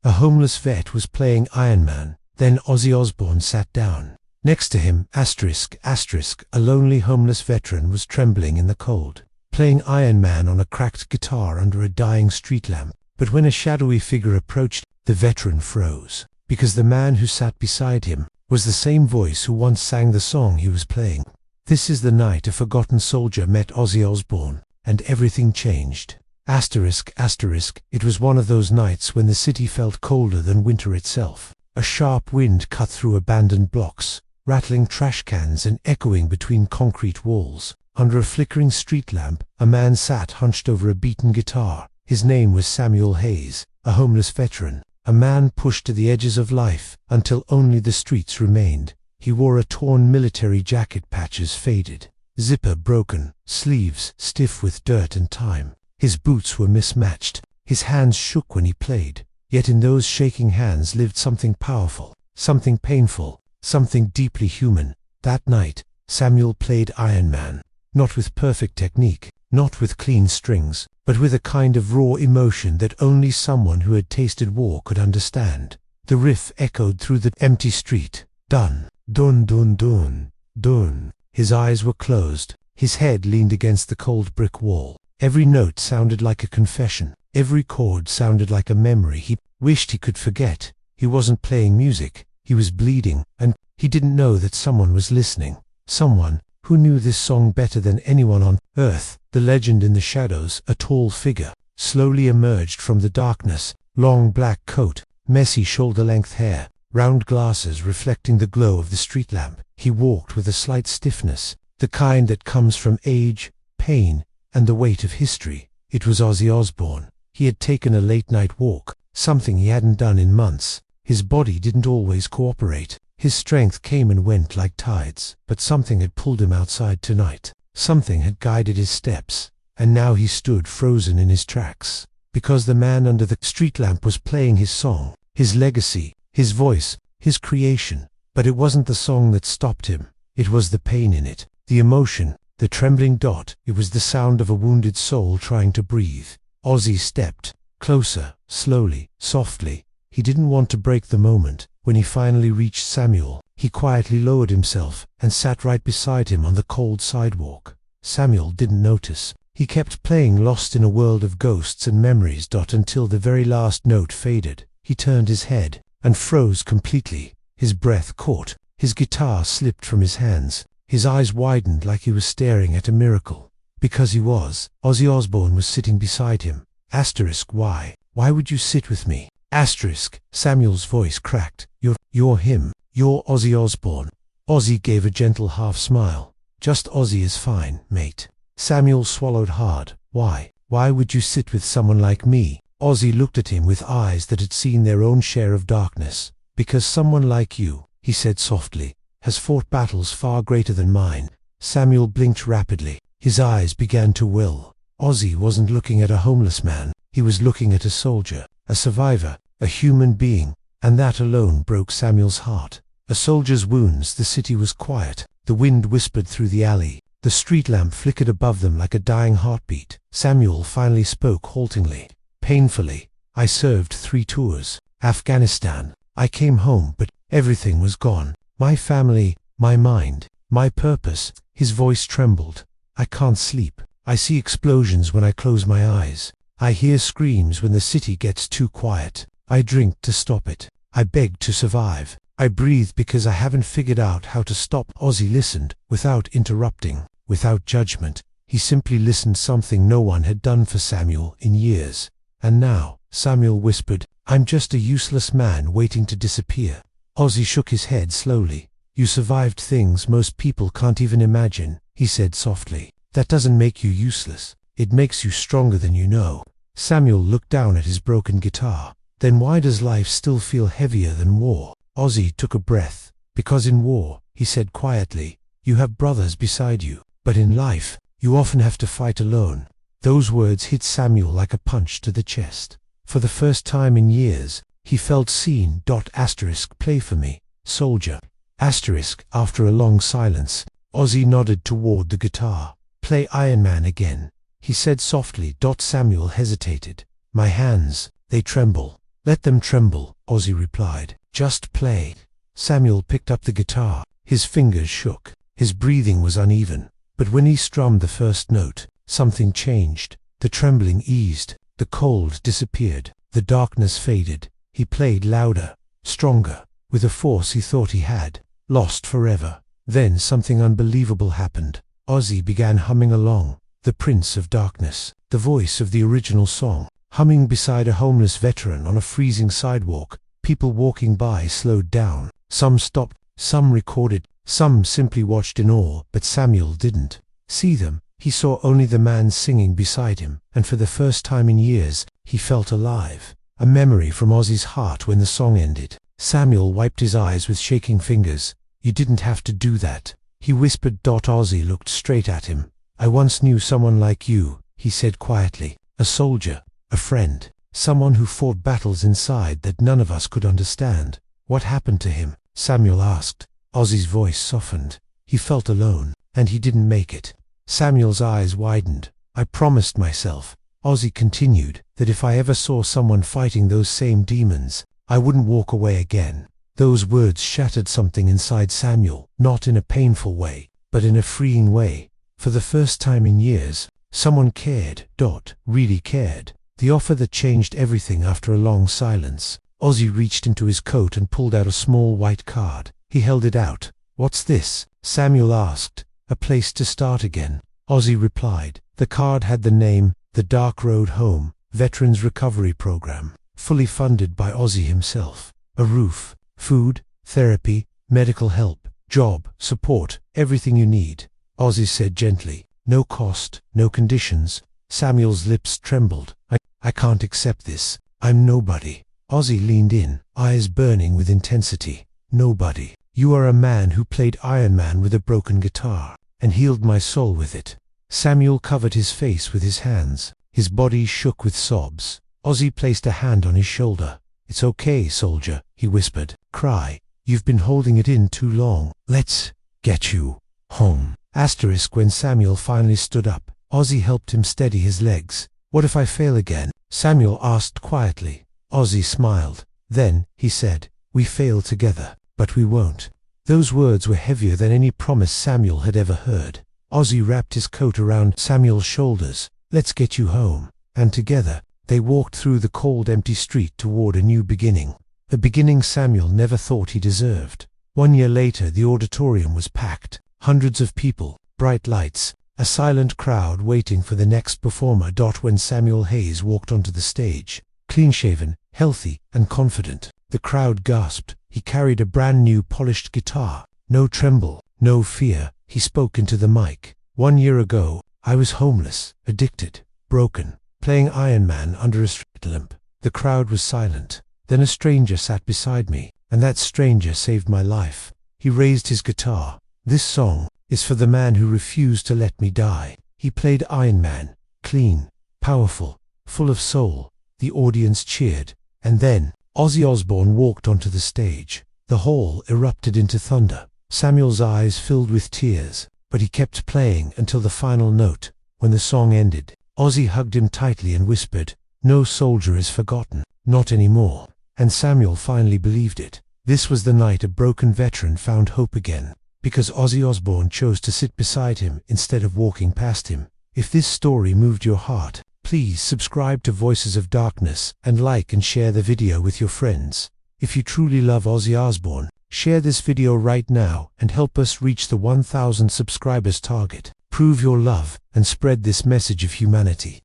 A homeless vet was playing Iron Man. Then Ozzy Osbourne sat down. Next to him, a lonely homeless veteran was trembling in the cold, playing Iron Man on a cracked guitar under a dying street lamp. But when a shadowy figure approached, the veteran froze, because the man who sat beside him was the same voice who once sang the song he was playing. This is the night a forgotten soldier met Ozzy Osbourne, and everything changed. It was one of those nights when the city felt colder than winter itself. A sharp wind cut through abandoned blocks, rattling trash cans and echoing between concrete walls. Under a flickering street lamp, a man sat hunched over a beaten guitar. His name was Samuel Hayes, a homeless veteran, a man pushed to the edges of life until only the streets remained. He wore a torn military jacket, patches faded, zipper broken, sleeves stiff with dirt and time. His boots were mismatched. His hands shook when he played, yet in those shaking hands lived something powerful, something painful, something deeply human. That night, Samuel played Iron Man, not with perfect technique, not with clean strings, but with a kind of raw emotion that only someone who had tasted war could understand. The riff echoed through the empty street. Dun, dun, dun, dun, dun. His eyes were closed. His head leaned against the cold brick wall. Every note sounded like a confession. Every chord sounded like a memory he wished he could forget. He wasn't playing music. He was bleeding, and he didn't know that someone was listening. Someone who knew this song better than anyone on earth. The legend in the shadows, a tall figure, slowly emerged from the darkness. Long black coat, messy shoulder-length hair, round glasses reflecting the glow of the street lamp. He walked with a slight stiffness, the kind that comes from age, pain, and the weight of history. It was Ozzy Osbourne. He had taken a late-night walk, something he hadn't done in months. His body didn't always cooperate. His strength came and went like tides, but something had pulled him outside tonight. Something had guided his steps, and now he stood frozen in his tracks, because the man under the street lamp was playing his song, his legacy, his voice, his creation. But it wasn't the song that stopped him. It was the pain in it, the emotion, the trembling dot. It was the sound of a wounded soul trying to breathe. Ozzy stepped closer, slowly, softly. He didn't want to break the moment. When he finally reached Samuel, he quietly lowered himself and sat right beside him on the cold sidewalk. Samuel didn't notice. He kept playing, lost in a world of ghosts and memories. Until the very last note faded. He turned his head and froze completely. His breath caught. His guitar slipped from his hands. His eyes widened like he was staring at a miracle. Because he was. Ozzy Osbourne was sitting beside him. Why? Why would you sit with me? Samuel's voice cracked. You're him. You're Ozzy Osbourne. Ozzy gave a gentle half smile. Just Ozzy is fine, mate. Samuel swallowed hard. Why? Why would you sit with someone like me? Ozzy looked at him with eyes that had seen their own share of darkness. Because someone like you, he said softly, has fought battles far greater than mine. Samuel blinked rapidly. His eyes began to well. Ozzy wasn't looking at a homeless man. He was looking at a soldier, a survivor, a human being, and that alone broke Samuel's heart. A soldier's wounds. The city was quiet. The wind whispered through the alley. The street lamp flickered above them like a dying heartbeat. Samuel finally spoke haltingly, painfully. I served 3 tours. Afghanistan. I came home, but everything was gone. My family, my mind, my purpose. His voice trembled. I can't sleep. I see explosions when I close my eyes. I hear screams when the city gets too quiet. I drink to stop it. I beg to survive. I breathe because I haven't figured out how to stop. Ozzy listened, without interrupting, without judgment. He simply listened, something no one had done for Samuel in years. And now, Samuel whispered, I'm just a useless man waiting to disappear. Ozzy shook his head slowly. You survived things most people can't even imagine, he said softly. That doesn't make you useless. It makes you stronger than you know. Samuel looked down at his broken guitar. Then why does life still feel heavier than war? Ozzy took a breath. Because in war, he said quietly, you have brothers beside you. But in life, you often have to fight alone. Those words hit Samuel like a punch to the chest. For the first time in years, he felt seen. Play for me, soldier. After a long silence, Ozzy nodded toward the guitar. Play Iron Man again, he said softly. Samuel hesitated. My hands, they tremble. "Let them tremble," Ozzy replied. "Just play." Samuel picked up the guitar. His fingers shook. His breathing was uneven. But when he strummed the first note, something changed. The trembling eased. The cold disappeared. The darkness faded. He played louder, stronger, with a force he thought he had lost forever. Then something unbelievable happened. Ozzy began humming along, the Prince of Darkness, the voice of the original song, humming beside a homeless veteran on a freezing sidewalk. People walking by slowed down. Some stopped, some recorded, some simply watched in awe, but Samuel didn't see them. He saw only the man singing beside him, and for the first time in years, he felt alive. A memory from Ozzy's heart when the song ended. Samuel wiped his eyes with shaking fingers. "You didn't have to do that," he whispered. Ozzy looked straight at him. "I once knew someone like you," he said quietly. "A soldier, a friend, someone who fought battles inside that none of us could understand." "What happened to him?" Samuel asked. Ozzy's voice softened. "He felt alone, and he didn't make it." Samuel's eyes widened. "I promised myself," Ozzy continued, "that if I ever saw someone fighting those same demons, I wouldn't walk away again." Those words shattered something inside Samuel, not in a painful way, but in a freeing way. For the first time in years, someone cared, really cared. The offer that changed everything. After a long silence, Ozzy reached into his coat and pulled out a small white card. He held it out. "What's this?" Samuel asked. "A place to start again," Ozzy replied. The card had the name, The Dark Road Home, Veterans Recovery Program, fully funded by Ozzy himself. A roof, food, therapy, medical help, job, support, everything you need, Ozzy said gently. "No cost, no conditions." Samuel's lips trembled. I can't accept this. I'm nobody." Ozzy leaned in, eyes burning with intensity. "Nobody. You are a man who played Iron Man with a broken guitar, and healed my soul with it." Samuel covered his face with his hands. His body shook with sobs. Ozzy placed a hand on his shoulder. "It's okay, soldier," he whispered. "Cry. You've been holding it in too long. Let's get you home." When Samuel finally stood up, Ozzy helped him steady his legs. "What if I fail again?" Samuel asked quietly. Ozzy smiled. "Then," he said, "we fail together, but we won't." Those words were heavier than any promise Samuel had ever heard. Ozzy wrapped his coat around Samuel's shoulders. "Let's get you home." And together, they walked through the cold, empty street toward a new beginning. A beginning Samuel never thought he deserved. 1 year later, the auditorium was packed. Hundreds of people, bright lights, a silent crowd waiting for the next performer. When Samuel Hayes walked onto the stage, clean-shaven, healthy, and confident, the crowd gasped. He carried a brand new polished guitar. No tremble, no fear. He spoke into the mic. "1 year ago, I was homeless, addicted, broken, playing Iron Man under a street lamp." The crowd was silent. Then a stranger sat beside me, and that stranger saved my life. He raised his guitar. "This song is for the man who refused to let me die." He played Iron Man, clean, powerful, full of soul. The audience cheered. And then, Ozzy Osbourne walked onto the stage. The hall erupted into thunder. Samuel's eyes filled with tears, but he kept playing until the final note. When the song ended, Ozzy hugged him tightly and whispered, "No soldier is forgotten, not anymore." And Samuel finally believed it. This was the night a broken veteran found hope again, because Ozzy Osbourne chose to sit beside him instead of walking past him. If this story moved your heart, please subscribe to Voices of Darkness and like and share the video with your friends. If you truly love Ozzy Osbourne, share this video right now and help us reach the 1,000 subscribers target. Prove your love and spread this message of humanity.